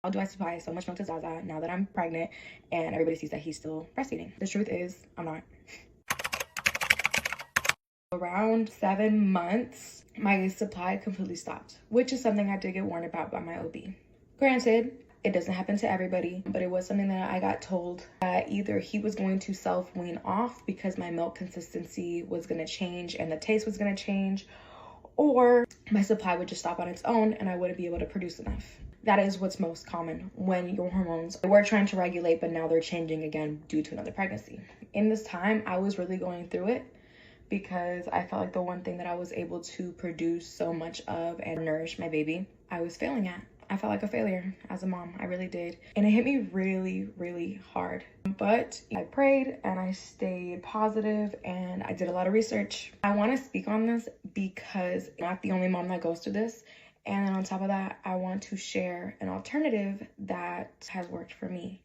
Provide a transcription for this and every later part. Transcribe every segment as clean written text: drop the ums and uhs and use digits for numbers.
How do I supply so much milk to Zaza now that I'm pregnant and everybody sees that he's still breastfeeding? The truth is, I'm not. Around 7 months, my supply completely stopped, which is something I did get warned about by my OB. Granted, it doesn't happen to everybody, but it was something that I got told that either he was going to self-wean off because my milk consistency was going to change and the taste was going to change, or my supply would just stop on its own and I wouldn't be able to produce enough. That is what's most common when your hormones were trying to regulate, but now they're changing again due to another pregnancy. In this time, I was really going through it because I felt like the one thing that I was able to produce so much of and nourish my baby, I was failing at. I felt like a failure as a mom. I really did. And it hit me really, really hard. But I prayed and I stayed positive and I did a lot of research. I want to speak on this because I'm not the only mom that goes through this. And then on top of that, I want to share an alternative that has worked for me.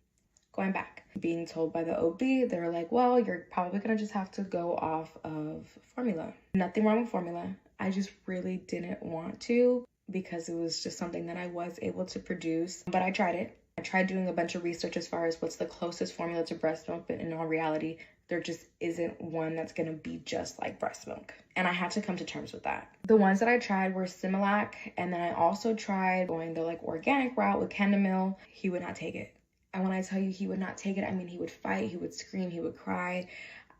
Going back, being told by the OB, they're like, well, you're probably gonna just have to go off of formula. Nothing wrong with formula. I just really didn't want to because it was just something that I was able to produce, but I tried it. I tried doing a bunch of research as far as what's the closest formula to breast milk, but in all reality, there just isn't one that's gonna be just like breast milk. And I had to come to terms with that. The ones that I tried were Similac, and then I also tried going the like organic route with Kendamil. He would not take it. And when I tell you he would not take it, I mean, he would fight, he would scream, he would cry.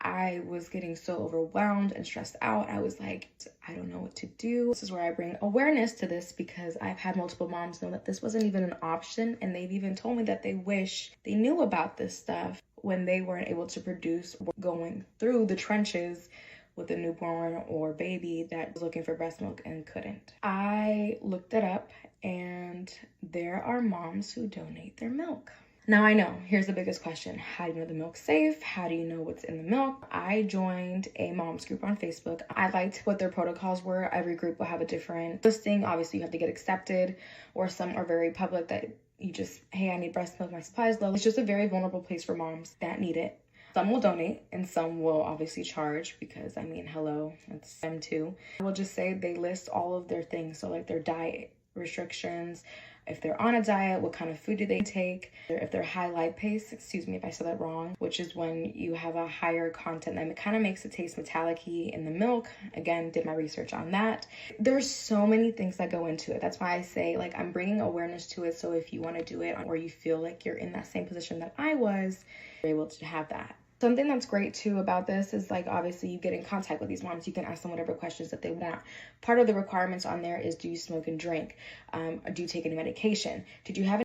I was getting so overwhelmed and stressed out. I was like, I don't know what to do. This is where I bring awareness to this because I've had multiple moms know that this wasn't even an option. And they've even told me that they wish they knew about this stuff when they weren't able to produce, going through the trenches with a newborn or baby that was looking for breast milk and couldn't. I looked it up and there are moms who donate their milk. Now I know, here's the biggest question. How do you know the milk's safe? How do you know what's in the milk? I joined a mom's group on Facebook. I liked what their protocols were. Every group will have a different listing. Obviously you have to get accepted, or some are very public that you just, hey, I need breast milk, my supply is low. It's just a very vulnerable place for moms that need it. Some will donate and some will obviously charge because, I mean, hello, it's them too. I will just say they list all of their things. So like their diet restrictions, if they're on a diet, what kind of food do they take, if they're high lipase, excuse me if I said that wrong, which is when you have a higher content that kind of makes it taste metallic-y in the milk. Again, did my research on that. There's so many things that go into it. That's why I say, like, I'm bringing awareness to it, so if you want to do it or you feel like you're in that same position that I was, you're able to have that. Something that's great too about this is, like, obviously you get in contact with these moms. You can ask them whatever questions that they want. Part of the requirements on there is, do you smoke and drink? Do you take any medication? Did you have